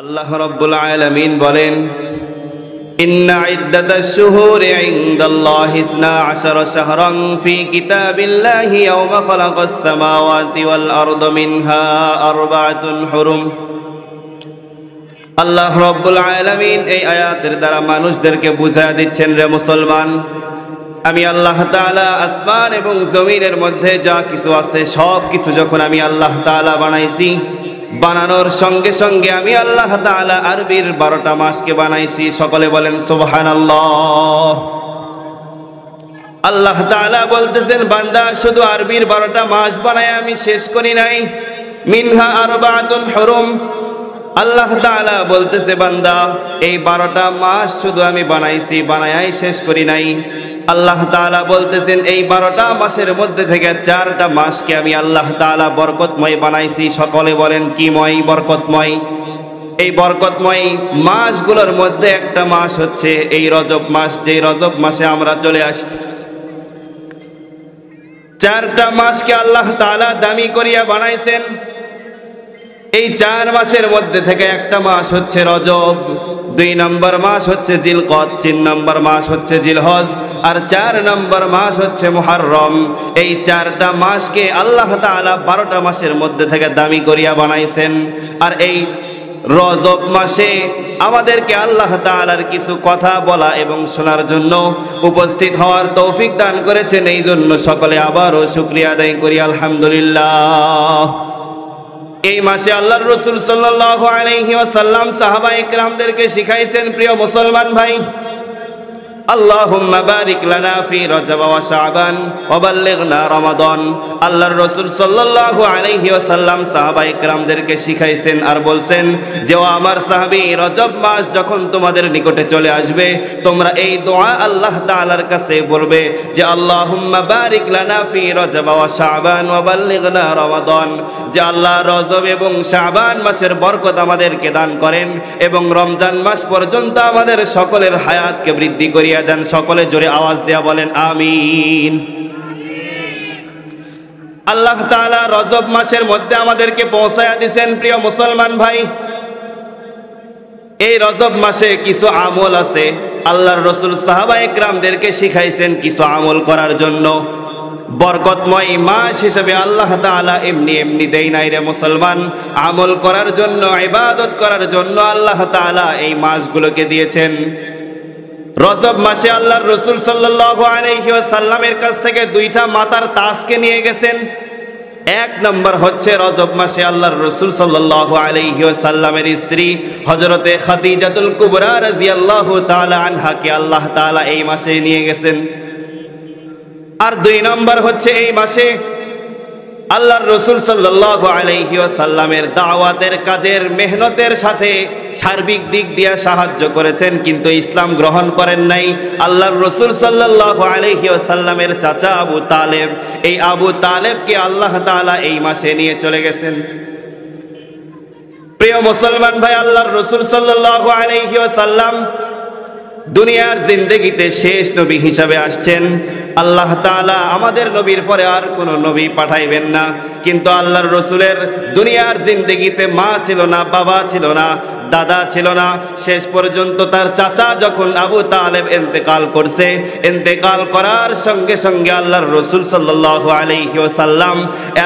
আল্লাহ রাব্বুল আলামিন বলেন, ইন্না ইদ্দাতাশ শুহুরি ইনদাল্লাহি 12 শাহরান ফি কিতাবিল্লাহি ইয়াওমা খালাকাস সামাওয়াতি ওয়াল আরদা মিনহা আরবাআতুন হুরুম। আল্লাহ রাব্বুল আলামিন এই আয়াতের দ্বারা মানুষদেরকে বুঝায় দিচ্ছেন, রে মুসলমান, আমি আল্লাহ তাআলা আসমান এবং জমিনের মধ্যে যা কিছু আছে সব কিছু যখন আমি আল্লাহ তাআলা বানাইছি, বানানোর সঙ্গে সঙ্গে আমি আল্লাহ তাআলা আরবির 12টা মাসকে বানাইছি। সকলে বলেন সুবহানাল্লাহ। আল্লাহ তাআলা বলতেছেন, বান্দা শুধু আরবির 12টা মাস বানায় আমি শেষ করি নাই, মিনহা আরবাআতুন হুরুম। আল্লাহ তাআলা বলতেছে, বান্দা এই 12টা মাস শুধু আমি বানাইছি, বানায়াই শেষ করি নাই। আল্লাহ তাআলা বলতেছেন, এই 12টা মাসের মধ্যে থেকে 4টা মাসকে আমি আল্লাহ তাআলা বরকতময় বানাইছি। সকলে বলেন কিময়? বরকতময়। এই বরকতময় মাসগুলোর মধ্যে একটা মাস হচ্ছে এই রজব মাস, যে রজব মাসে আমরা চলে আসছি। 4টা মাসকে আল্লাহ তাআলা দামি করিয়া বানাইছেন। এই 4 মাসের মধ্যে থেকে একটা মাস হচ্ছে রজব, 2 নম্বর মাস হচ্ছে জিলকদ, 3 নম্বর মাস হচ্ছে জিলহজ, আর 4 নম্বর মাস হচ্ছে মুহররম। এই 4টা মাসকে আল্লাহ তাআলা 12টা মাসের মধ্যে থেকে দামি করিয়া বানাইছেন। আর এই রজব মাসে আমাদেরকে আল্লাহ তাআলার কিছু কথা বলা এবং শোনার জন্য উপস্থিত হওয়ার তৌফিক দান করেছেন। এই জন্য সকলে আবারও শুকরিয়া আদায় করি, আলহামদুলিল্লাহ। এই মাসে আল্লাহর রাসূল সাল্লাল্লাহু আলাইহি ওয়াসাল্লাম সাহাবায়ে কেরামদেরকে শিখাইছেন, প্রিয় মুসলমান ভাই, আল্লাহুম্মা বারিক লানা ফি রজব ওয়া শাবান ওয়া বাল্লিগনা রমাদান। আল্লাহর রাসূল সাল্লাল্লাহু আলাইহি ওয়াসাল্লাম সাহাবায়ে কেরামদেরকে শিখাইছেন আর বলছেন যে, ও আমার সাহাবী, রজব মাস যখন তোমাদের নিকটে চলে আসবে, তোমরা এই দোয়া আল্লাহ তাআলার কাছে বলবে যে, আল্লাহুম্মা বারিক লানা ফি রজব ওয়া শাবান ওয়া বাল্লিগনা রমাদান, যে আল্লাহ রজব এবং শাবান মাসের বরকত আমাদেরকে দান করেন এবং রমজান মাস পর্যন্ত আমাদের সকলের হায়াতকে বৃদ্ধি করিয়া দেন। সকলে জোরে আওয়াজ দেয়া বলেন আমিন। আল্লাহ তাআলা রজব মাসের মধ্যে আমাদেরকে পৌঁছায়া দিয়েছেন। প্রিয় মুসলমান ভাই, এই রজব মাসে কিছু আমল আছে, আল্লাহর রাসূল সাহাবায়ে কেরামদেরকে শিখাইছেন কিছু আমল করার জন্য। বরকতময় মাস হিসেবে আল্লাহ তাআলা এমনি এমনি দেই নাই রে মুসলমান, আমল করার জন্য, ইবাদত করার জন্য আল্লাহ তাআলা এই মাসগুলোকে দিয়েছেন। রজব মাসে আল্লাহর রাসূল সাল্লাল্লাহু আলাইহি ওয়াসাল্লামের কাছ থেকে 2টা মাতার তাজকে নিয়ে গেছেন। 1 নম্বর হচ্ছে রজব মাসে আল্লাহর রাসূল সাল্লাল্লাহু আলাইহি ওয়াসাল্লামের স্ত্রী হযরতে খাদিজাতুল কুবরা রাদিয়াল্লাহু তাআলা আনহাকে আল্লাহ তাআলা এই মাসে নিয়ে গেছেন। আর 2 নম্বর হচ্ছে এই মাসে আল্লাহর রাসূল সাল্লাল্লাহু আলাইহি ওয়াসাল্লামের দাওয়াতের কাজের মেহনতের সাথে সার্বিক দিক দিয়ে সাহায্য করেছেন, কিন্তু ইসলাম গ্রহণ করেন নাই। আল্লাহর রাসূল সাল্লাল্লাহু আলাইহি ওয়াসাল্লামের চাচা আবু তালেব, এই আবু তালেবকে আল্লাহ তাআলা এই মাসে নিয়ে চলে গেছেন। প্রিয় মুসলমান ভাই, আল্লাহর রাসূল সাল্লাল্লাহু আলাইহি ওয়াসাল্লাম দুনিয়ার জিন্দেগিতে শেষ নবী হিসাবে আসছেন। আল্লাহ তাআলা আমাদের নবীর পরে আর কোনো নবী পাঠাইবেন না, কিন্তু আল্লাহর রাসূলের দুনিয়ার জিন্দেগিতে মা ছিল না, বাবা ছিল না, দাদা ছিল না। শেষ পর্যন্ত তার চাচা যখন আবু তালেব ইন্তেকাল করছে, ইন্তেকাল করার সঙ্গে সঙ্গে আল্লাহর রাসূল সাল্লাল্লাহু আলাইহি ওয়াসাল্লাম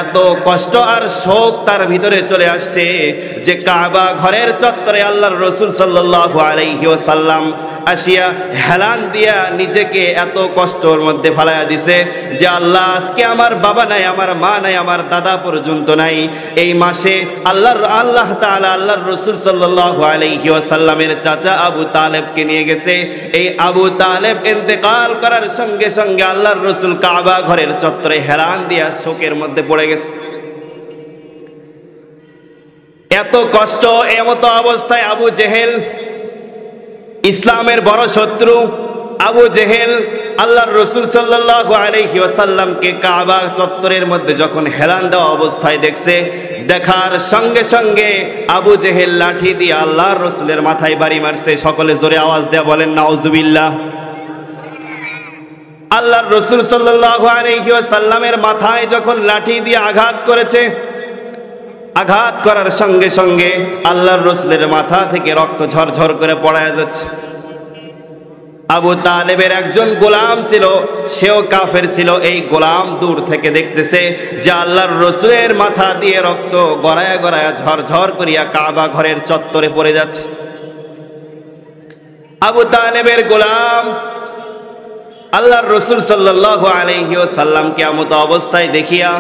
এত কষ্ট আর শোক তার ভিতরে চলে আসছে যে কাবা ঘরের চত্বরে আল্লাহর রাসূল সাল্লাল্লাহু আলাইহি ওয়াসাল্লাম আসিয়া হেলান দিয়া নিজেকে এত কষ্টের মধ্যে ফেলাইয়া দিছে যে, আল্লাহ, আজকে আমার বাবা নাই, আমার মা নাই, আমার দাদা পর্যন্ত নাই। এই মাসে আল্লাহ তাআলা আল্লাহর রাসূল সাল্লাল্লাহু আলাইহি ওয়াসাল্লামের চাচা আবু তালেবকে নিয়ে গেছে। এই আবু তালেব ইন্তেকাল করার সঙ্গে সঙ্গে আল্লাহর রাসূল কাবা ঘরের চত্বরে হেলান দিয়া শোকের মধ্যে পড়ে গেছে। এত কষ্ট, এমত অবস্থায় আবু জেহেল, ইসলামের বড় শত্রু আবু জেহেল, আল্লাহর রাসূল সাল্লাল্লাহু আলাইহি ওয়াসাল্লামকে কাবা চত্বরের মধ্যে যখন হেলান দেওয়া অবস্থায় দেখছে, দেখার সঙ্গে সঙ্গে আবু জেহেল লাঠি দিয়ে আল্লাহর রাসূলের মাথায় বাড়ি মারছে। সকলে জোরে আওয়াজ দেয়া বলেন নাউজুবিল্লাহ। আল্লাহর রাসূল সাল্লাল্লাহু আলাইহি ওয়াসাল্লামের মাথায় যখন লাঠি দিয়ে আঘাত করেছে, আঘাত করার সঙ্গে সঙ্গে আল্লাহর রাসূলের মাথা থেকে রক্ত ঝরঝর করে পড়ে যাচ্ছে। আবু তালেবের একজন গোলাম ছিল, সেও কাফের ছিল। এই গোলাম দূর থেকে দেখতেছে যে আল্লাহর রাসূলের মাথা দিয়ে রক্ত গড়ায়া গড়ায়া ঝরঝর করিয়া কাবা ঘরের চত্বরে পড়ে যাচ্ছে। আবু তালেবের গোলাম আল্লাহর রাসূল সাল্লাল্লাহু আলাইহি ওয়াসাল্লামকে এমত অবস্থায় দেখিয়া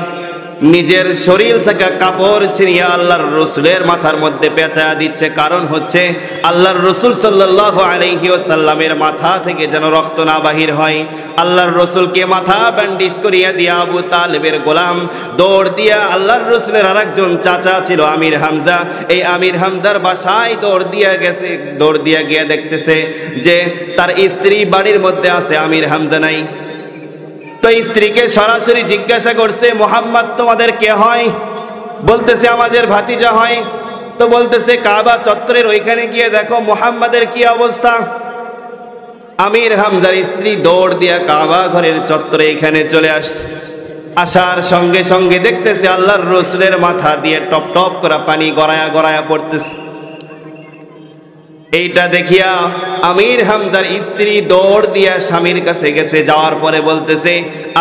নিজের শরীর থেকে কাপড় ছিঁড়িয়া আল্লাহর রাসূলের মাথার মধ্যে পেঁচায়া দিচ্ছে। কারণ হচ্ছে আল্লাহর রাসূল সাল্লাল্লাহু আলাইহি ওয়াসাল্লামের মাথা থেকে যেন রক্ত না বাহির হয়। আল্লাহর রাসূলকে মাথা ব্যান্ডেজ করিয়া দিয়া আবু তালেবের গোলাম দৌড় দিয়া আল্লাহর রাসূলের আরেকজন চাচা ছিল আমির হামজা, এই আমির হামজার বাসায় দৌড় দিয়া গিয়ে দেখতেছে যে তার স্ত্রী বাড়ির মধ্যে আছে, আমির হামজা নাই। তো স্ত্রীকে সরাসরি জিজ্ঞাসা করছে, মুহাম্মদ তোমাদের কে হয়? বলতেছে আমাদের ভাতিজা হয়। তো বলতেছে কাবা চত্বরের ওইখানে গিয়ে দেখো মুহাম্মাদের কি অবস্থা। আমির হামজার স্ত্রী দৌড় দিয়া কাবা ঘরের চত্বরে এখানে চলে আসছে। আসার সঙ্গে সঙ্গে দেখতেছে আল্লাহর রাসূলের মাথা দিয়ে টপ টপ করে পানি গড়ায়া গড়ায়া পড়তেছে। এইটা দেখিয়া আমির হামজার স্ত্রী দৌড় দিয়া স্বামীর কাছে গেছে। যাওয়ার পরে বলতেছে,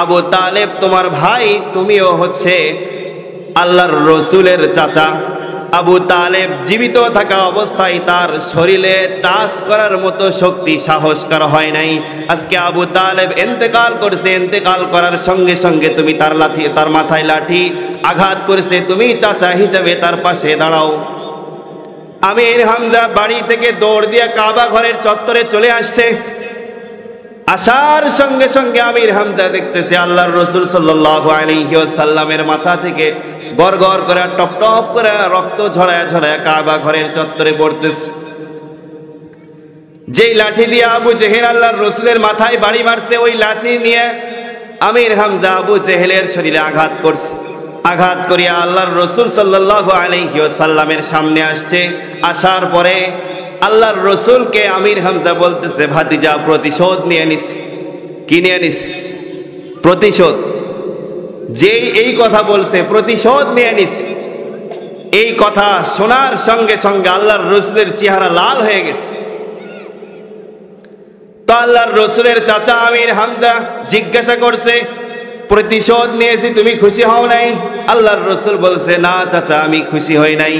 আবু তালেব তোমার ভাই, তুমিও হচ্ছে আল্লাহর রাসূলের চাচা। আবু তালেব জীবিত থাকা অবস্থায় তার শরীরে টাচ করার মতো শক্তি সাহস করা হয় নাই। আজকে আবু তালেব ইন্তেকাল করছে, ইন্তেকাল করার সঙ্গে সঙ্গে তুমি তার মাথায় লাঠি আঘাত করেছে, তুমি চাচা হিসাবে তার পাশে দাঁড়াও। আমির হামজা বাড়ি থেকে দৌড় দিয়ে কাবা ঘরের চত্বরে চলে আসছে। আসার সঙ্গে সঙ্গে আমির হামজা দেখতেছে আল্লাহর রাসূল সাল্লাল্লাহু আলাইহি ওয়াসাল্লামের মাথা থেকে গড় গড় করে টপ টপ করে রক্ত ঝরায়া ঝরায়া কাবা ঘরের চত্বরে পড়তেছে। যেই লাঠি দিয়ে আবু জেহেল আল্লাহর রাসূলের মাথায় বাড়ি মারছে, ওই লাঠি নিয়ে আমির হামজা আবু জেহেলের শরীরে আঘাত করছে। আঘাত করিয়া আল্লাহর রাসূল সাল্লাল্লাহু আলাইহি ওয়াসাল্লামের সামনে আসছে। আসার পরে আল্লাহর রাসূলকে আমির হামজা বলতেছে, ভাতিজা প্রতিশোধ নিয়ে নিস। কি নিয়ে নিস? প্রতিশোধ। যেই এই কথা বলছে প্রতিশোধ নিয়ে নিস, এই কথা শোনার সঙ্গে সঙ্গে আল্লাহর রাসূলের চেহারা লাল হয়ে গেছে। তো আল্লাহর রাসূলের চাচা আমির হামজা জিজ্ঞাসা করছে, প্রতিশোধ নিয়েছি, তুমি খুশি হও নাই? আল্লাহর রাসূল বলছে, না চাচা আমি খুশি হই নাই।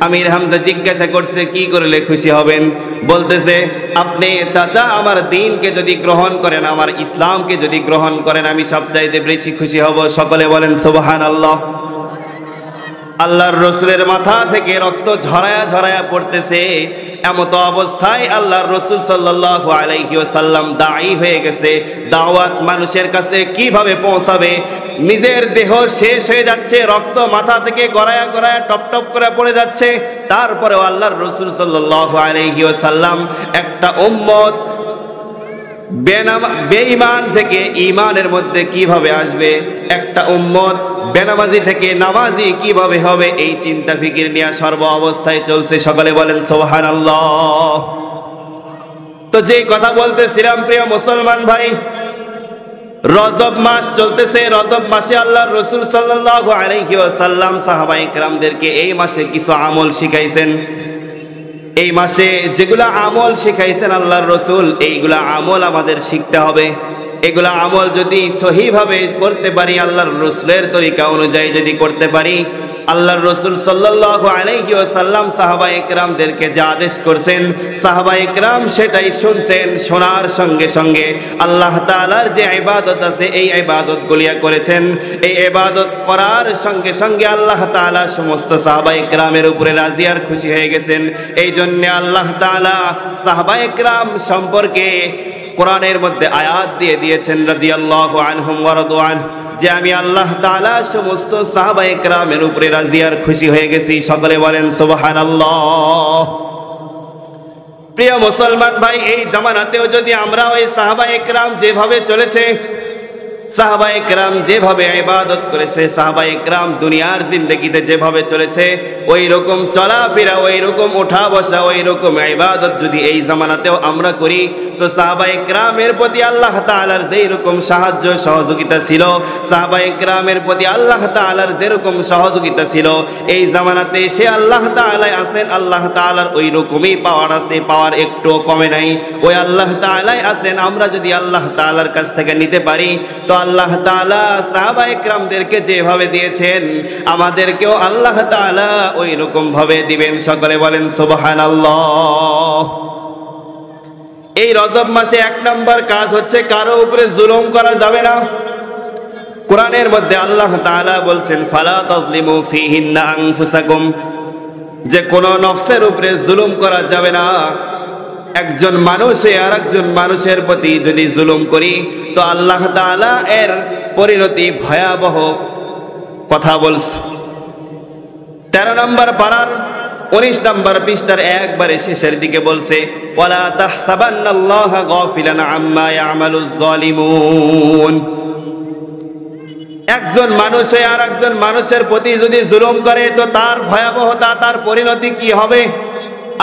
আমির হামজা জিজ্ঞাসা করছে, কি করলে খুশি হবেন? বলতেছে, আপনি চাচা আমার দ্বীনকে যদি গ্রহণ করেন, আমার ইসলামকে যদি গ্রহণ করেন, আমি সবচাইতে বেশি খুশি হব। সকলে বলেন সুবহানাল্লাহ। আল্লাহর রাসূলের মাথা থেকে রক্ত ঝরায়া ঝরায়া পড়তেছে। এমত অবস্থায় আল্লাহর রাসূল সাল্লাল্লাহু আলাইহি ওয়াসাল্লাম দাঈ হয়ে গেছে। দাওয়াত মানুষের কাছে কিভাবে পৌঁছাবে? নিজের দেহ শেষ হয়ে যাচ্ছে, রক্ত মাথা থেকে গড়ায়া গড়ায়া টপ টপ করে পড়ে যাচ্ছে। তারপরেও আল্লাহর রাসূল সাল্লাল্লাহু আলাইহি ওয়াসাল্লাম একটা উম্মত বেঈমান থেকে ঈমানের মধ্যে কিভাবে আসবে, একটা উম্মত বেনামাজি থেকে নামাজি কিভাবে হবে, এই চিন্তা ফিকির নিয়ে সর্ব অবস্থায় চলছে। সকলে বলেন সুবহানাল্লাহ। তো যেই কথা বলতেছিলাম প্রিয় মুসলমান ভাই, রজব মাস চলতেছে। রজব মাসে আল্লাহর রাসূল সাল্লাল্লাহু আলাইহি ওয়াসাল্লাম সাহাবায়ে কেরামদেরকে এই মাসে কিছু আমল শিখাইছেন। এই মাসে যেগুলা আমল শিখাইছেন আল্লাহর রাসূল, এইগুলা আমল আমাদের শিখতে হবে। এগুলা আমল যদি সহিভাবে করতে পারি, আল্লাহর রাসূলের তরিকা অনুযায়ী যদি করতে পারি, আল্লাহর রাসূল সাল্লাল্লাহু আলাইহি ওয়াসাল্লাম সাহাবায়ে কেরামদেরকে যা আদেশ করছেন, সাহাবায়ে কেরাম সেটাই শুনছেন। শোনার সঙ্গে সঙ্গে আল্লাহ তাআলার যে ইবাদত আছে, এই ইবাদতগুলি করেছেন। এই ইবাদত করার সঙ্গে সঙ্গে আল্লাহ তাআলা সমস্ত সাহাবায়ে কেরামের উপরে রাজি আর খুশি হয়ে গেছেন। এই জন্য আল্লাহ তাআলা সাহাবায়ে কেরাম সম্পর্কে কোরআনের মধ্যে আয়াত দিয়ে দিয়েছেন, রাদিয়াল্লাহু আনহুম ওয়া রাদু আনহু, যে আমি আল্লাহ তাআলা সমস্ত সাহাবায়ে কেরামের উপরে রাজি আর খুশি হয়ে গেছি। সকলে বলেন সুবহানাল্লাহ। প্রিয় মুসলমান ভাই, এই জামানাতেও যদি আমরা ওই সাহাবায়ে কেরাম যেভাবে চলেছে, সাহাবায়ে কেরাম যেভাবে ইবাদত করেছে, সাহাবায়ে কেরাম দুনিয়ার জিন্দেগিতে যেভাবে চলেছে, ওই রকম চলাফেরা, ওই রকম ওঠা বসা, ওই রকম ইবাদত যদি এই জামানাতেও আমরা করি, তো সাহাবায়ে কেরামের প্রতি আল্লাহ তাআলার যেই রকম সাহায্য সহযোগিতা ছিল, সাহাবায়ে কেরামের প্রতি আল্লাহ তাআলার যেরকম সহযোগিতা ছিল, এই জামানাতে সে আল্লাহ তাআলাই আছেন, আল্লাহ তাআলার ওই রকমই পাওয়ার আছে, পাওয়ার একটুও কমে নাই, ওই আল্লাহ তাআলাই আছেন। আমরা যদি আল্লাহ তাআলার কাছ থেকে নিতে পারি, তো আল্লাহ তাআলা সাহাবায়ে কেরামদেরকে যেভাবে দিয়েছেন, আমাদেরকেও আল্লাহ তাআলা ওই রকম ভাবে দিবেন। সকলে বলেন সুবহানাল্লাহ। এই রজব মাসে এক নম্বর কাজ হচ্ছে কারো উপরে জুলুম করা যাবে না। কোরআনের মধ্যে আল্লাহ তাআলা বলছেন ফালা তাযলিমু ফীহিন্না আনফুসাকুম, যে কোন নফসের উপরে জুলুম করা যাবে না। একজন মানুষে আর একজন মানুষের প্রতি যদি জুলুম করি, তো আল্লাহ তাআলা এর পরিণতি ভয়াবহ কথা বলছে। 13 নম্বর পারার 19 নম্বর পৃষ্ঠার একবারে শেষের দিকে বলছে ওয়ালা তাহসাবান্নাল্লাহা গাফিলান আম্মা ইয়ামালুজ জালিমুন। একজন মানুষে আর একজন মানুষের প্রতি যদি জুলুম করে, তো তার ভয়াবহতা, তার পরিণতি কি হবে?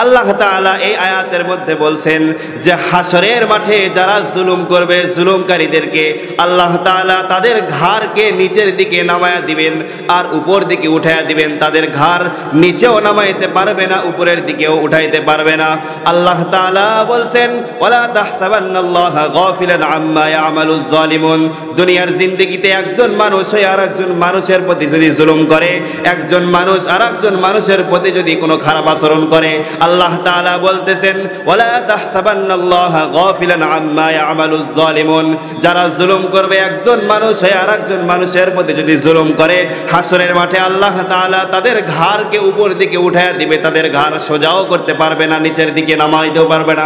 আল্লাহ তাআলা এই আয়াতের মধ্যে বলছেন যে হাসরের মাঠে যারা জুলুম করবে, জুলুমকারীদেরকে আল্লাহ তাআলা তাদের ঘাড়কে নিচের দিকে নামায়া দিবেন আর উপর দিকে উঠায়া দিবেন। তাদের ঘাড় নিচেও নামাইতে পারবে না, উপরের দিকেও উঠাইতে পারবে না। আল্লাহ তাআলা বলছেন ওয়ালা তাহসাবান্নাল্লাহা গাফিলান আম্মা ইয়ামালুজ জালিমুন। দুনিয়ার জিন্দেগিতে একজন মানুষ আর একজন মানুষের প্রতি যদি জুলুম করে, একজন মানুষ আর একজন মানুষের প্রতি যদি কোনো খারাপ আচরণ করে, আল্লাহ তাআলা বলতেছেন ওয়ালা তাহসাবান্নাল্লাহা গাফিলান আম্মা ইয়ামালুজ জালিমুন। যারা জুলুম করবে, একজন মানুষ আর একজন মানুষের প্রতি যদি জুলুম করে, হাসরের মাঠে আল্লাহ তাআলা তাদের ঘাড়কে উপর দিকে উঠায়া দিবে, তাদের ঘাড় সোজাও করতে পারবে না, নিচের দিকে নামাইতেও পারবে না।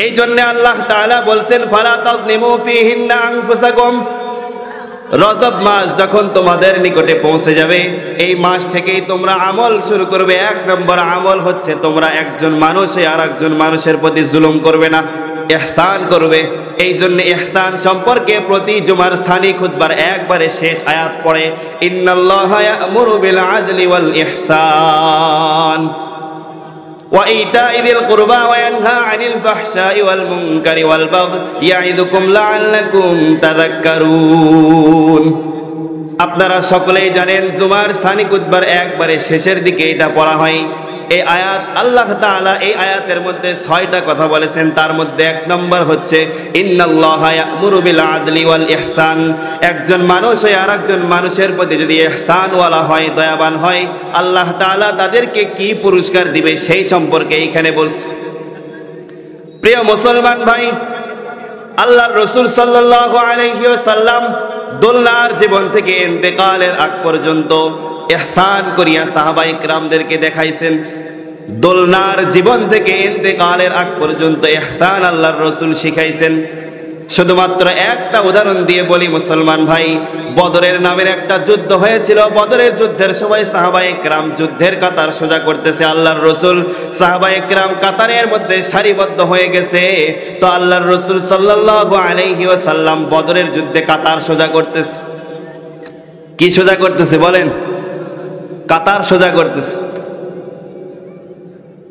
এই জন্য আল্লাহ তাআলা বলছেন ফালা তাযলিমু ফীহিন্না আনফুসাকুম। রজব মাস যখন তোমাদের নিকটে পৌঁছে যাবে, এই মাস থেকেই তোমরা আমল শুরু করবে। 1 নম্বর আমল হচ্ছে তোমরা একজন মানুষে আর একজন মানুষের প্রতি জুলুম করবে না, ইহসান করবে। এই জন্য ইহসান সম্পর্কে প্রতি জুমার স্থানীয় খুতবার একবারে শেষ আয়াত পড়ে ইন্নাল্লাহা ইয়া'মুরু বিল আদলি ওয়াল ইহসান وَإِيتَاءِ ذِي الْقُرْبَى وَيَنْهَى عَنِ الْفَحْشَاءِ وَالْمُنكَرِ وَالْبَغْيِ يَعِظُكُمْ لَعَلَّكُمْ تَذَكَّرُونَ। আপনারা সকলেই জানেন জুমার সানি খুতবার একবারে শেষের দিকে এটা পড়া হয়। এই আয়াত আল্লাহ তাআলা এই আয়াতের মধ্যে 6টা কথা বলেছেন, তার মধ্যে 1 নম্বর হচ্ছে ইন্নাল্লাহা ইয়া'মুরু বিল আদলি ওয়াল ইহসান। একজন মানুষ আর একজন মানুষের প্রতি যদি ইহসান ওয়ালা হয়, দয়াবান হয়, আল্লাহ তাআলা তাদেরকে কি পুরস্কার দিবে সেই সম্পর্কে এখানে বলছে। প্রিয় মুসলমান ভাই, আল্লাহর রাসূল সাল্লাল্লাহু আলাইহি ওয়াসাল্লাম দুনিয়ার জীবন থেকে ইন্তেকালের আগ পর্যন্ত ইহসান করিয়া সাহাবায়ে কেরামদেরকে দেখাইছেন। দুনিয়ার জীবন থেকে ইন্তেকালের আগ পর্যন্ত ইহসান আল্লাহর রাসূল শিখাইছেন। শুধুমাত্র একটা উদাহরণ দিয়ে বলি মুসলমান ভাই, বদরের নামের একটা যুদ্ধ হয়েছিল। বদরের যুদ্ধের সময় সাহাবায়ে কেরাম যুদ্ধের কাতার সোজা করতেছে, আল্লাহর রাসূল সাহাবায়ে কেরাম কাতারের মধ্যে সারিবদ্ধ হয়ে গেছে। তো আল্লাহর রাসূল সাল্লাল্লাহু আলাইহি ওয়াসাল্লাম বদরের যুদ্ধে কাতার সোজা করতেছে। কি সোজা করতেছে বলেন? কাতার সোজা করতেছে।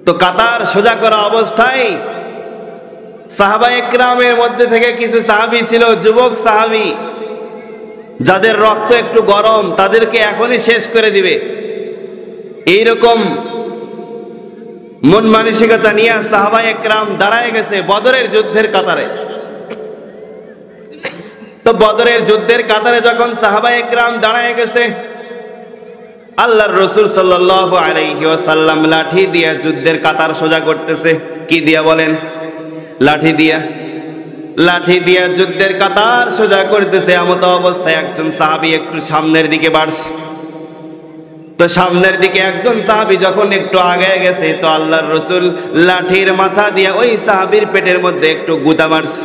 তো কাতার সোজা করা অবস্থায় সাহাবায়ে কেরামের মধ্যে থেকে কিছু সাহাবী ছিল, যুবক সাহাবী, যাদের রক্ত একটু গরম, তাদেরকে এখনই শেষ করে দিবে, এইরকম মন মানসিকতা নিয়ে সাহাবায়ে কেরাম দাঁড়ায় গেছে বদরের যুদ্ধের কাতারে। তো বদরের যুদ্ধের কাতারে যখন সাহাবায়ে কেরাম দাঁড়ায় গেছে, আল্লাহর রাসূল সাল্লাল্লাহু আলাইহি ওয়াসাল্লাম লাঠি দিয়ে যুদ্ধের কাতার সোজা করতেছে। কি দিয়া বলেন? লাঠি দিয়া। লাঠি দিয়া যুদ্ধের কাতার সোজা করতেছে। এমত অবস্থায় একজন সাহাবী একটু সামনের দিকে বাড়ছে। তো সামনের দিকে একজন সাহাবী যখন একটু আগায় গেছে, তো আল্লাহর রাসূল লাঠির মাথা দিয়া ওই সাহাবীর পেটের মধ্যে একটু গুতা মারছে।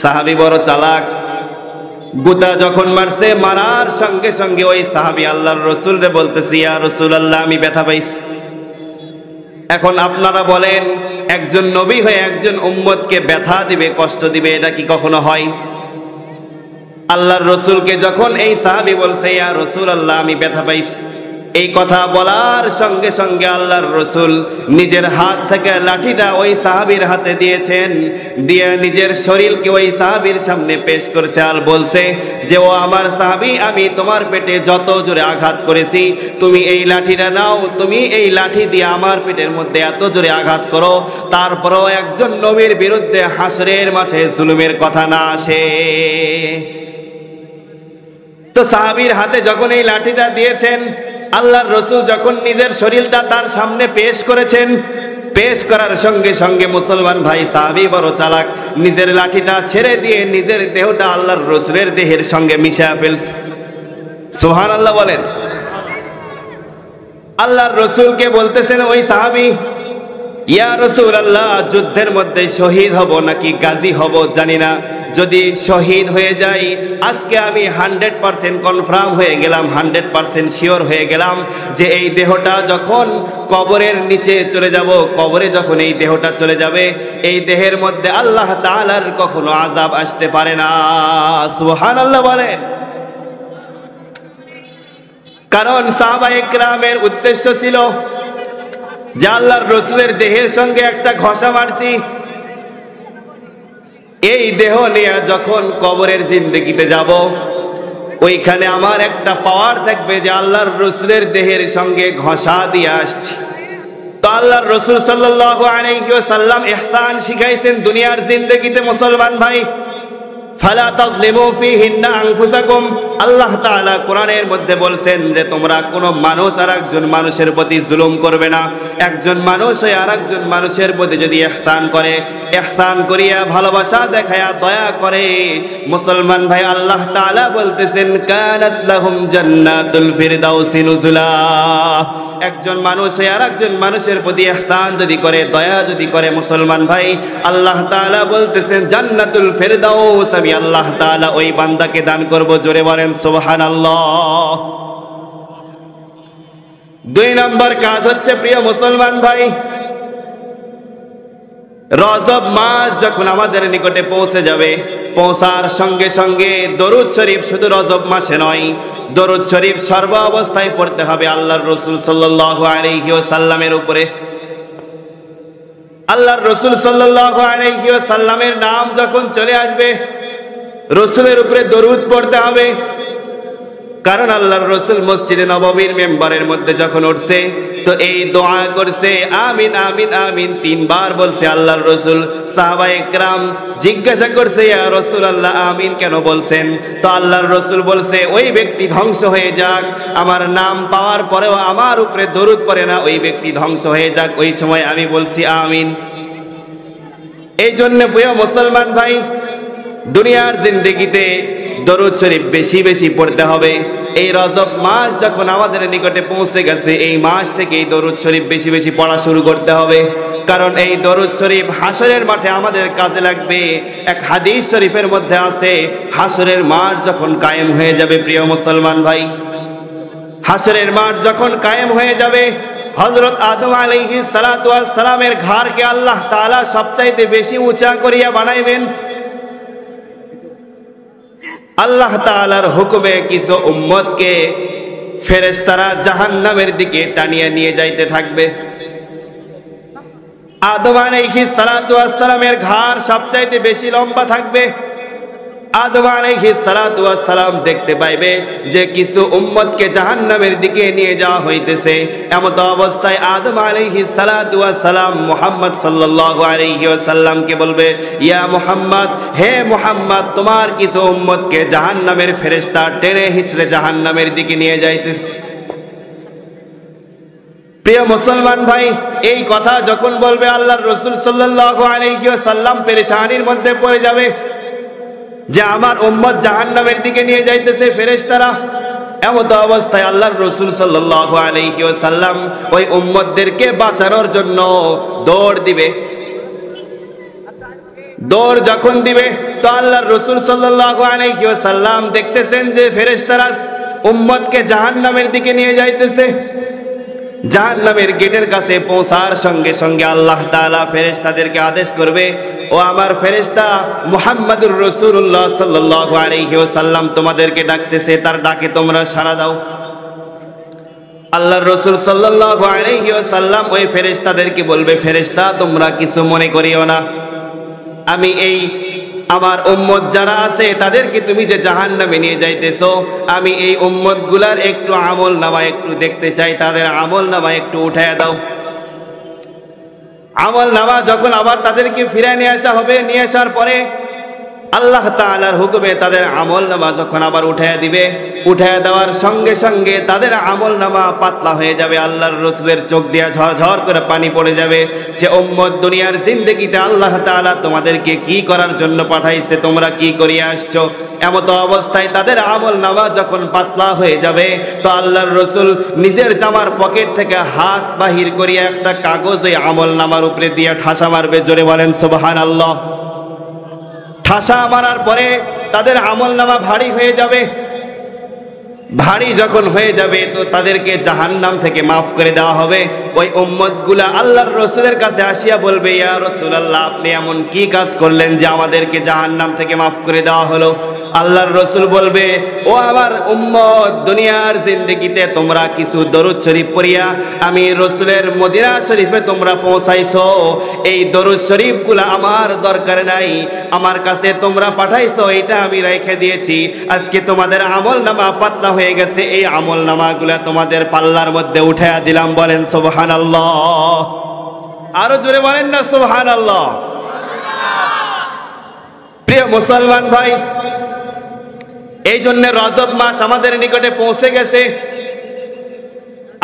সাহাবী বড় চালাক, গুতা যখন মারছে, মারার সঙ্গে সঙ্গে ওই সাহাবী আল্লাহর রাসূলকে বলতেছে ইয়া রাসূলুল্লাহ, আমি ব্যথা পাইছি। এখন আপনারা বলেন, একজন নবী হয়ে একজন উম্মতকে ব্যথা দিবে, কষ্ট দিবে, এটা কি কখনো হয়? আল্লাহর রসুলকে যখন এই সাহাবী বলছে, ইয়া রাসূলুল্লাহ আমি ব্যথা পাইছি, এই কথা বলার সঙ্গে সঙ্গে আল্লাহর রসুল নিজের হাত থেকে লাঠিটা ওই সাহাবীর হাতে দিয়েছেন, দিয়ে নিজের শরীরকে ওই সাহাবীর সামনে পেশ করেছে আর বলছে যে, ও আমার সাহাবী, আমি তোমার পেটে যত জোরে আঘাত করেছি, তুমি এই লাঠিটা নাও, তুমি এই লাঠি দিয়ে আমার পেটের মধ্যে এত জোরে আঘাত করো, তারপরও একজন নবীর বিরুদ্ধে হাসরের মাঠে জুলুমের কথা না আসে। তো সাহাবীর হাতে যখন এই লাঠিটা দিয়েছেন, আল্লাহর রসুল যখন নিজের শরীরটা তার সামনে পেশ করেছেন, পেশ করার সঙ্গে সঙ্গে মুসলমান ভাই সাহাবী বড় চালাক, নিজের লাঠিটা ছেড়ে দিয়ে নিজের দেহটা আল্লাহর রসুলের দেহের সঙ্গে মিশিয়ে ফেলছে। সুবহানাল্লাহ বলেন। আল্লাহর রসুলকে বলতেছেন ওই সাহাবী, ইয়া রাসূলুল্লাহ, যুদ্ধের মধ্যে শহীদ হব নাকি গাজী হব জানি না, যদি শহীদ হয়ে যাই আজকে আমি 100% কনফার্ম হয়ে গেলাম, 100% শিওর হয়ে গেলাম যে এই দেহটা যখন কবরের নিচে চলে যাব, কবরে যখন এই দেহটা চলে যাবে, এই দেহের মধ্যে আল্লাহ তাআলার কখনো আযাব আসতে পারে না। সুবহানাল্লাহ বলেন। কারণ সাহাবায়ে কেরামের উদ্দেশ্য ছিল যে আল্লাহর রসুলের দেহের সঙ্গে একটা ঘষা মারছি, এই দেহ নিয়ে যখন কবরের জিন্দেগিতে যাব, ওইখানে আমার একটা পাওয়ার থাকবে যে আল্লাহর রসুলের দেহের সঙ্গে ঘষা দিয়ে আসছি। তো আল্লাহর রসুল সাল্লাল্লাহু আলাইহি ওয়াসাল্লাম ইহসান শিখাইছেন দুনিয়ার জিন্দেগিতে। মুসলমান ভাই, ফালা তাযলিমু ফীহিন্না আনফুসাকুম, আল্লাহ তাআলা কোরআনের মধ্যে বলছেন যে তোমরা কোনো মানুষ আর একজন মানুষের প্রতি জুলুম করবে না। একজন মানুষ আর একজন মানুষের প্রতি যদি ইহসান করে, ইহসান করিয়া ভালোবাসা দেখায়া দয়া করে, মুসলমান ভাই আল্লাহ তাআলা বলতেছেন কানাত লাহুম জান্নাতুল ফিরদাউসি নুজুলা। একজন মানুষ আর একজন মানুষের প্রতি ইহসান যদি করে, দয়া যদি করে, মুসলমান ভাই আল্লাহ তাআলা বলতেছেন জান্নাতুল ফিরদাউস আমি আল্লাহ তাআলা ওই বান্দাকে দান করব। জোরে বলেন সুবহানাল্লাহ। 2 নম্বর কাজ হচ্ছে প্রিয় মুসলমান ভাই, রজব মাস যখন আমাদের নিকটে পৌঁছে যাবে, পৌঁছার সঙ্গে সঙ্গে দরুদ শরীফ শুধু রজব মাসে নয়, দরুদ শরীফ সর্ব অবস্থায় পড়তে হবে আল্লাহর রসুল সাল্লাল্লাহু আলাইহি ওয়াসাল্লামের উপরে। আল্লাহর রসুল সাল্লাল্লাহু আলাইহি ওয়াসাল্লামের নাম যখন চলে আসবে, রসুলের উপরে দরুদ পড়তে হবে। কারণ আল্লাহর রসুল মসজিদে নববীর মেম্বারের মধ্যে যখন উঠছে, তো এই দোয়া করছে আমিন আমিন আমিন 3 বার বলছে আল্লাহর রসুল। সাহাবায়ে কেরাম জিজ্ঞাসা করছে, ইয়া রাসূলুল্লাহ আমিন কেন বলছেন? তো আল্লাহর রসুল বলছে, ওই ব্যক্তি ধ্বংস হয়ে যাক, আমার নাম পাওয়ার পরেও আমার উপরে দরুদ পড়ে না, ওই ব্যক্তি ধ্বংস হয়ে যাক, ওই সময় আমি বলছি আমিন। এই জন্য প্রিয় মুসলমান ভাই, দুনিয়ার জিন্দেগিতে দরুদ শরীফ বেশি বেশি পড়তে হবে। এই রজব মাস যখন আমাদের নিকটে পৌঁছে গেছে, এই মাস থেকে এই দরুদ শরীফ বেশি বেশি পড়া শুরু করতে হবে। কারণ এই দরুদ শরীফ হাসরের মাঠে আমাদের কাজে লাগবে। এক হাদিস শরীফের মধ্যে আছে, হাসরের মাঠ যখন কায়েম হয়ে যাবে প্রিয় মুসলমান ভাই, হাসরের মাঠ যখন কায়েম হয়ে যাবে, হযরত আদম আলাইহিস সালাতু ওয়াস সালামের ঘরকে আল্লাহ তাআলা সবচাইতে বেশি উঁচা করিয়া বানাইবেন। আল্লাহ তাআলার হুকুমে কিছু উম্মতকে ফেরেশতারা জাহান্নামের দিকে টানিয়ে নিয়ে যাইতে থাকবে। আদম আলাইহিস সালাতু ওয়াস সালামের ঘর সবচাইতে বেশি লম্বা থাকবে। আদম আলাইহিস সালাতু ওয়াস সালাম দেখতে পাইবে যে কিছু উম্মতকে জাহান্নামের দিকে নিয়ে যাওয়া হইতেছে। এমত অবস্থায় আদম আলাইহিস সালাতু ওয়াস সালাম মুহাম্মদ সাল্লাল্লাহু আলাইহি ওয়াসাল্লামকে বলবে, ইয়া মুহাম্মদ, হে মুহাম্মদ, তোমার কিছু উম্মতকে জাহান্নামের ফেরেশতা টেনে হিচড়ে জাহান্নামের দিকে নিয়ে যাইতেছে। প্রিয় মুসলমান ভাই, এই কথা যখন বলবে আল্লাহর রাসূল সাল্লাল্লাহু আলাইহি ওয়াসাল্লাম পেরেশানির মধ্যে পড়ে যাবে যে আমার উম্মত জাহান্নামের দিকে নিয়ে যাইতেছে ফেরেশতারা। এমত অবস্থায় আল্লাহর রাসূল সাল্লাল্লাহু আলাইহি ওয়াসাল্লাম ওই উম্মতদেরকে বাঁচানোর জন্য দৌড় দিবে। দৌড় যখন দিবে, তো আল্লাহর রাসূল সাল্লাল্লাহু আলাইহি ওয়াসাল্লাম দেখতেছেন যে ফেরেশতারা উম্মতকে জাহান্নামের দিকে নিয়ে যাইতেছে। জাহান্নামের গেটের কাছে পৌঁছার সঙ্গে সঙ্গে আল্লাহ তাআলা ফেরেশতাদেরকে আদেশ করবে, ও আমার ফেরেশতা মুহাম্মাদুর রাসূলুল্লাহ সাল্লাল্লাহু আলাইহি ওয়াসাল্লাম তোমাদেরকে ডাকতেছে, তার ডাকে তোমরা সাড়া দাও। আল্লাহর রাসূল সাল্লাল্লাহু আলাইহি ওয়াসাল্লাম ওই ফেরেশতাদেরকে বলবে, ফেরেশতা তোমরা কিছু মনে করিও না, আমি এই আমার উম্মত যারা আছে তাদেরকে তুমি যে জাহান্নামে নিয়ে যাইতেছো, আমি এই উম্মত গুলার একটু আমল নামা একটু দেখতে চাই, তাদের আমল নামা একটু উঠায় দাও। আমল নামা যখন আবার তাদেরকে ফিরায় নিয়ে আসা হবে, নিয়ে আসার পরে আল্লাহ তাআলার হুকুমে তাদের আমল নামা যখন আবার উঠায় দিবে, উঠায় দেওয়ার সঙ্গে সঙ্গে তাদের আমল নামা পাতলা হয়ে যাবে। আল্লাহর রাসূলের চোখ দিয়ে ঝরঝর করে পানি পড়ে যাবে, যে উম্মত দুনিয়ার জিন্দেগিতে আল্লাহ তাআলা তোমাদেরকে কি করার জন্য পাঠাইছে, তোমরা কি করিয়ে আসছো। এমত অবস্থায় তাদের আমল নামা যখন পাতলা হয়ে যাবে, তো আল্লাহর রাসূল নিজের জামার পকেট থেকে হাত বাহির করিয়া একটা কাগজ ওই আমল নামার উপরে দিয়ে ঠাসা মারবে। জোরে বলেন সুবহানাল্লাহ। ঠাসা মারার পরে তাদের আমল নামা ভারী হয়ে যাবে। ভারী যখন হয়ে যাবে, তো তাদেরকে জাহান্নাম থেকে মাফ করে দেওয়া হবে। ওই উম্মতগুলা আল্লাহর রাসূলের কাছে আসিয়া বলবে, ইয়া রাসূলুল্লাহ আপনি এমন কি কাজ করলেন যে আমাদেরকে জাহান্নাম থেকে মাফ করে দেওয়া হলো। আল্লাহর রাসূল বলবে, ও আমার উম্মত, দুনিয়ার জিন্দেগিতে তোমরা কিছু দরুদ শরীফ পড়িয়া আমি রাসূলের মদিনা শরীফে তোমরা পৌঁছাইছো, এই দরুদ শরীফগুলো আমার দরকার নাই, আমার কাছে তোমরা পাঠাইছো, এটা আমি রেখে দিয়েছি। আজকে তোমাদের আমল নামা পাতলা হয়ে গেছে, এই আমল নামাগুলা তোমাদের পাল্লার মধ্যে উঠাইয়া দিলাম। বলেন সুবহানাল্লাহ। আরো জোরে বলেন না সুবহানাল্লাহ। প্রিয় মুসলমান ভাই, এই জন্য রজব মাস আমাদের নিকটে পৌঁছে গেছে।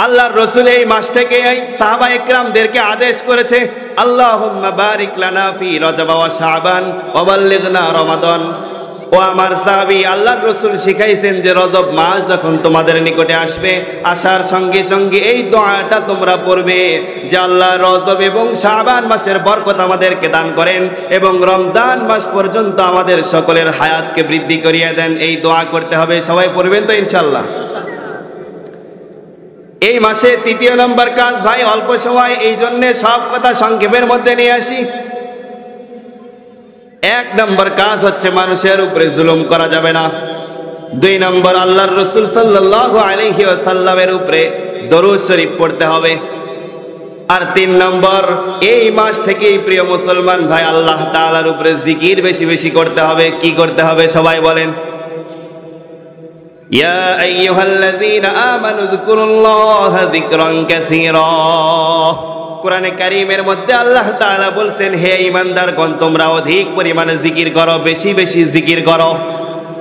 আল্লাহর রাসূল এই মাস থেকে সাহাবা ইকরামদেরকে আদেশ করেছে, আল্লাহুম্মা বারিক লানা ফি রজব ওয়া শাবান ওয়া বাল্লিগনা রমাদান। ও আমার সাহাবী, আল্লাহর রাসূল শিখাইছেন যে রজব মাস যখন তোমাদের নিকটে আসবে, আসার সঙ্গে সঙ্গে এই দোয়াটা তোমরা পড়বে যে আল্লাহ রজব এবং শাবান মাসের বরকত আমাদেরকে দান করেন এবং রমজান মাস পর্যন্ত আমাদের সকলের হায়াতকে বৃদ্ধি করিয়ে দেন। এই দোয়া করতে হবে। সবাই পড়বেন তো ইনশাআল্লাহ। এই মাসে তৃতীয় নম্বর কাজ ভাই, অল্প সময়, এই জন্য সব কথা সংক্ষেপের মধ্যে নিয়ে আসি। এক নম্বর কাজ হচ্ছে মানুষের উপরে জুলুম করা যাবে না। দুই নম্বর আল্লাহর রাসূল সাল্লাল্লাহু আলাইহি ওয়াসাল্লামের উপরে দরুদ শরীফ পড়তে হবে। আর তিন নম্বর, এই মাস থেকেই প্রিয় মুসলমান ভাই আল্লাহ তাআলার উপরে জিকির বেশি বেশি করতে হবে। কি করতে হবে সবাই বলেন? ইয়া আইয়ুহাল্লাযীনা আমানু যিকুরুল্লাহা যিকরান কাসীরা। কোরআনে কারীমের মধ্যে আল্লাহ তাআলা বলছেন, হে ঈমানদারগণ তোমরা অধিক পরিমাণে জিকির করো, বেশি বেশি জিকির করো।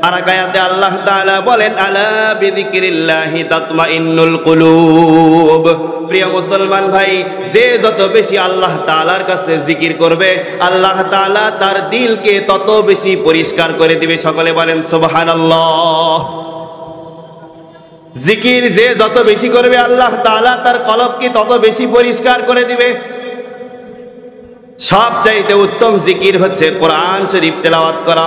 আর আয়াতে আল্লাহ তাআলা বলেন, আলা বিযিকরিল্লাহি তাতমাইন্নুল কুলুব। প্রিয় মুসলমান ভাই, যে যত বেশি আল্লাহ তাআলার কাছে জিকির করবে, আল্লাহ তাআলা তার দিলকে তত বেশি পরিষ্কার করে দিবে। সকলে বলেন সুবহানাল্লাহ। জিকির যে যত বেশি করবে, আল্লাহ তাআলা তার কলবকে তত বেশি পরিষ্কার করে দিবে। সবচাইতে উত্তম জিকির হচ্ছে কোরআন শরীফ তেলাওয়াত করা।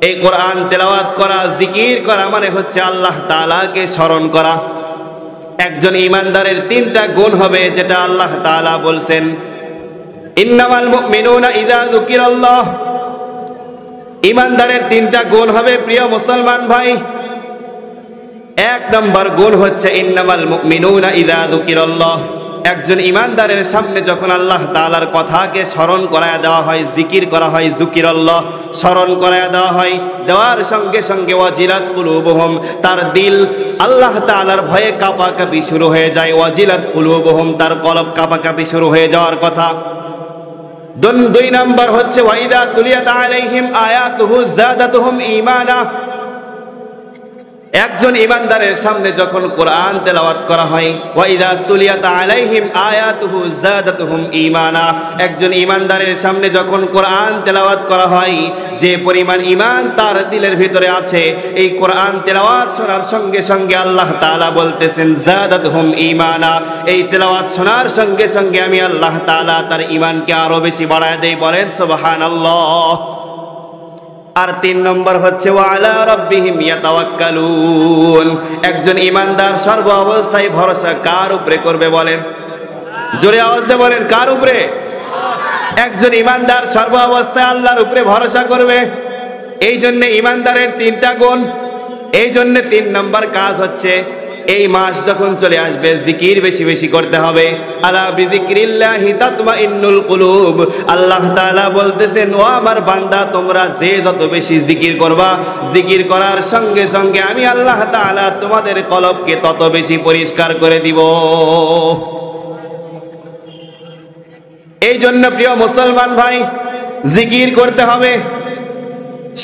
এই কোরআন তেলাওয়াত করা, জিকির করা মানে হচ্ছে আল্লাহ তাআলাকে স্মরণ করা। একজন ঈমানদারের তিনটা গুণ হবে, যেটা আল্লাহ তাআলা বলছেন, ইন্নামাল মুমিনুনা ইযা যুকিরাল্লাহ। ঈমানদারের তিনটা গুণ হবে প্রিয় মুসলমান ভাই। এক নম্বর গুণ হচ্ছে ইন্নামাল মুমিনুনা ইযা যুকিরাল্লাহ। একজন ঈমানদারের সামনে যখন আল্লাহ তাআলার কথাকে স্মরণ করায় দেওয়া হয়, জিকির করা হয়, যুকিরাল্লাহ স্মরণ করায় দেওয়া হয়, দেওয়ার সঙ্গে সঙ্গে ওয়াজিলাত কুলুবুহুম, তার দিল আল্লাহ তাআলার ভয়ে কাঁপাকাঁপি শুরু হয়ে যায়। ওয়াজিলাত কুলুবুহুম, তার কলব কাঁপাকাঁপি শুরু হয়ে যাওয়ার কথা। দুই নম্বর হচ্ছে ওয়াইদা তুলিয়াত আলাইহিম আয়াতুহু যাদাতুহুম ঈমানা। একজন ঈমানদারের সামনে যখন কোরআন তেলাওয়াত করা হয়, ওয়াইদা তুলিয়াত আলাইহিম আয়াতুহু যাদাতুহুম ঈমানা। একজন ঈমানদারের সামনে যখন কোরআন তেলাওয়াত করা হয়, যে পরিমাণ ঈমান তার দিলের ভিতরে আছে, এই কোরআন তেলাওয়াত শোনার সঙ্গে সঙ্গে আল্লাহ তাআলা বলতেছেন যাদাতুহুম ঈমানা। এই তেলাওয়াত শোনার সঙ্গে সঙ্গে আমি আল্লাহ তাআলা তার ঈমানকে আরো বেশি বাড়ায় দেই। বলেন সুবহানাল্লাহ। আর 3 নম্বর হচ্ছে ওয়া আলা রাব্বিহিম ইয়াতাওয়াক্কালুন। একজন ঈমানদার সর্ব অবস্থায় ভরসা কার উপরে করবে বলেন? জোরে আওয়াজ দিয়ে বলেন, কার উপরে? একজন ঈমানদার সর্ব অবস্থায় আল্লাহর উপরে ভরসা করবে। এই জন্য ঈমানদারের 3টা গুণ। এই জন্য 3 নম্বর কাজ হচ্ছে এই মাস যখন চলে আসবে জিকির বেশি বেশি করতে হবে। আলা বিযিকরিল্লাহি তাতমাইন্নুল কুলুব। আল্লাহ তাআলা বলতেছেন, ও আমার বান্দা, তোমরা যে যত বেশি জিকির করবা, জিকির করার সঙ্গে সঙ্গে আমি আল্লাহ তাআলা তোমাদের কলবকে তত বেশি পরিষ্কার করে দিব। এই জন্য প্রিয় মুসলমান ভাই, জিকির করতে হবে।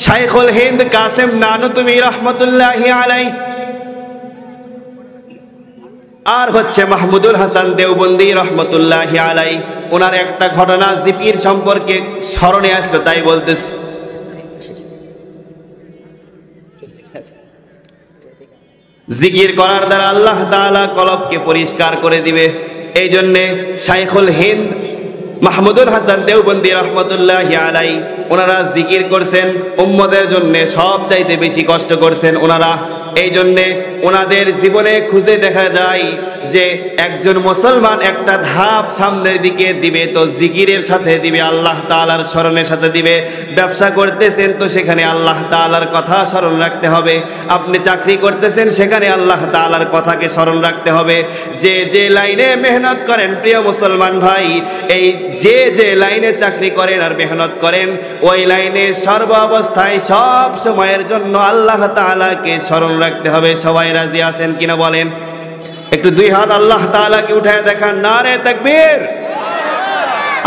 শাইখুল হিন্দ কাসেম নানুতুবি রহমতুল্লাহি আলাইহি আর হচ্ছে মাহমুদুল হাসান দেওবন্দি রহমতুল্লাহি আলাইহি, ওনার একটা ঘটনা জিকির সম্পর্কে স্মরণে আসলো, তাই বলতেছি। জিকির করার দ্বারা আল্লাহ তাআলা কলবকে পরিষ্কার করে দিবে। এই জন্যে শাইখুল হিন্দ মাহমুদুল হাসান দেওবন্দি রহমতুল্লাহি আলাইহি ওনারা জিকির করছেন, উম্মতের জন্য সবচাইতে বেশি কষ্ট করছেন ওনারা। এই জন্যে ওনাদের জীবনে খুঁজে দেখা যায় যে একজন মুসলমান একটা ধাপ সামনের দিকে দিবে তো জিকিরের সাথে দিবে, আল্লাহ তাআলার স্মরণের সাথে দিবে। ব্যবসা করতেছেন তো সেখানে আল্লাহ তাআলার কথা স্মরণ রাখতে হবে। আপনি চাকরি করতেছেন সেখানে আল্লাহ তাআলার কথাকে স্মরণ রাখতে হবে। যে যে লাইনে মেহনত করেন প্রিয় মুসলমান ভাই, এই যে যে লাইনে চাকরি করেন আর মেহনত করেন, ওই লাইনে সর্ব অবস্থায় সব সময়ের জন্য আল্লাহ তাআলাকে স্মরণ রাখতে হবে। সবাই রাজি আছেন কিনা বলেন? একটু 2 হাত আল্লাহ তাআলাকে উঠায় দেখান, নারে তাকবীর।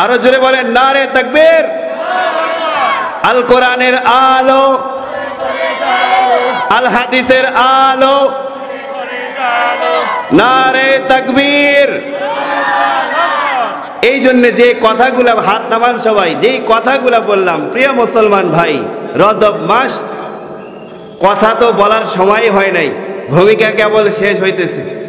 আরো জোরে বলেন, নারে তাকবীর। আল কোরআনের আলো, আল হাদিসের আলো, নারে তাকবীর। এই জন্য যে কথাগুলা, হাত নামান সবাই, যেই কথাগুলা বললাম প্রিয় মুসলমান ভাই, রজব মাস, কথা তো বলার সময় হয় নাই, ভূমিকা কেবল শেষ হইতেছে।